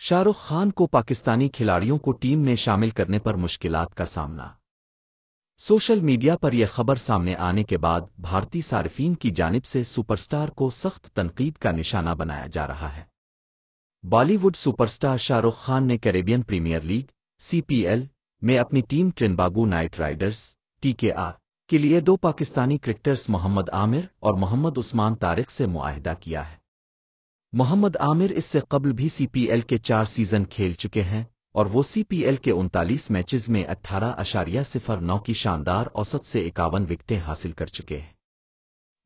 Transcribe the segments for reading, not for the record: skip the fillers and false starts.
شاہ رخ خان کو پاکستانی کھلاڑیوں کو ٹیم میں شامل کرنے پر مشکلات کا سامنا۔ سوشل میڈیا پر یہ خبر سامنے آنے کے بعد بھارتی صارفین کی جانب سے سپر سٹار کو سخت تنقید کا نشانہ بنایا جا رہا ہے۔ بالی would super star Shah Rukh Khan نے کیریبین پریمیئر لیگ (CPL) میں اپنی team Trinbago Knight riders (TKR) کے لیے دو پاکستانی کرکٹرز محمد عامر اور محمد عثمان طارق سے معاہدہ کیا ہے۔ محمد عامر اس سے قبل بھی CPL کے 4 سیزن کھیل چکے ہیں اور وہ CPL کے 39 میچز میں 18.09 کی شاندار اوسط سے 51 وکٹیں حاصل کر چکے ہیں۔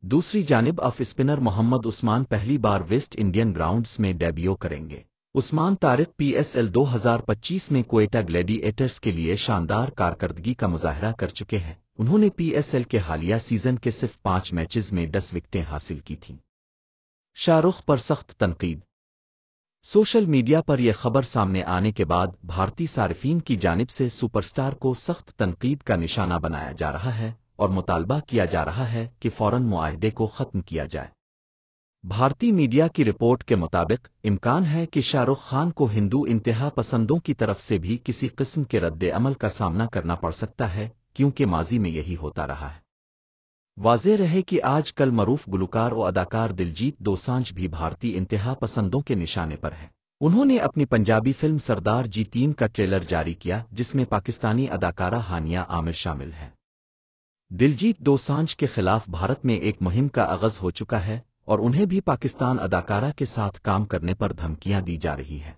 دوسری جانب آف اسپنر محمد عثمان پہلی بار ویسٹ انڈین گراؤنڈز میں ڈیبیو کریں گے۔ عثمان طارق PSL 2025 میں کوئٹہ گلیڈی ایٹرز کے لیے شاندار کارکردگی کا مظاہرہ کر چکے ہیں۔ انہوں نے PSL کے حالیہ سیزن کے صرف 5 میچز میں 10 وکٹیں حاصل کی تھیں۔ شاہ رخ پر سخت تنقید۔ سوشل میڈیا پر یہ خبر سامنے آنے کے بعد بھارتی صارفین کی جانب سے سپر سٹار کو سخت تنقید کا نشانہ بنایا جا رہا ہے اور مطالبہ کیا جا رہا ہے کہ فوراً معاہدے کو ختم کیا جائے۔ بھارتی میڈیا کی رپورٹ کے مطابق امکان ہے کہ شاہ رخ خان کو ہندو انتہا پسندوں کی طرف سے بھی کسی قسم کے رد عمل کا سامنا کرنا پڑ سکتا ہے، کیونکہ ماضی میں یہی ہوتا رہا ہے۔ واضح رہے کہ آج کل معروف گلوکار و اداکار دلجیت دوسانجھ بھی بھارتی انتہا پسندوں کے نشانے پر ہیں۔ انہوں نے اپنی پنجابی فلم سردار جی 3 کا ٹریلر جاری کیا، جس میں پاکستانی اداکارہ ہانیہ عامر شامل ہے۔ دلجیت دوسانجھ کے خلاف بھارت میں ایک مہم کا آغاز ہو چکا ہے اور انہیں بھی پاکستان اداکارہ کے ساتھ کام کرنے پر دھمکیاں دی جا رہی ہیں۔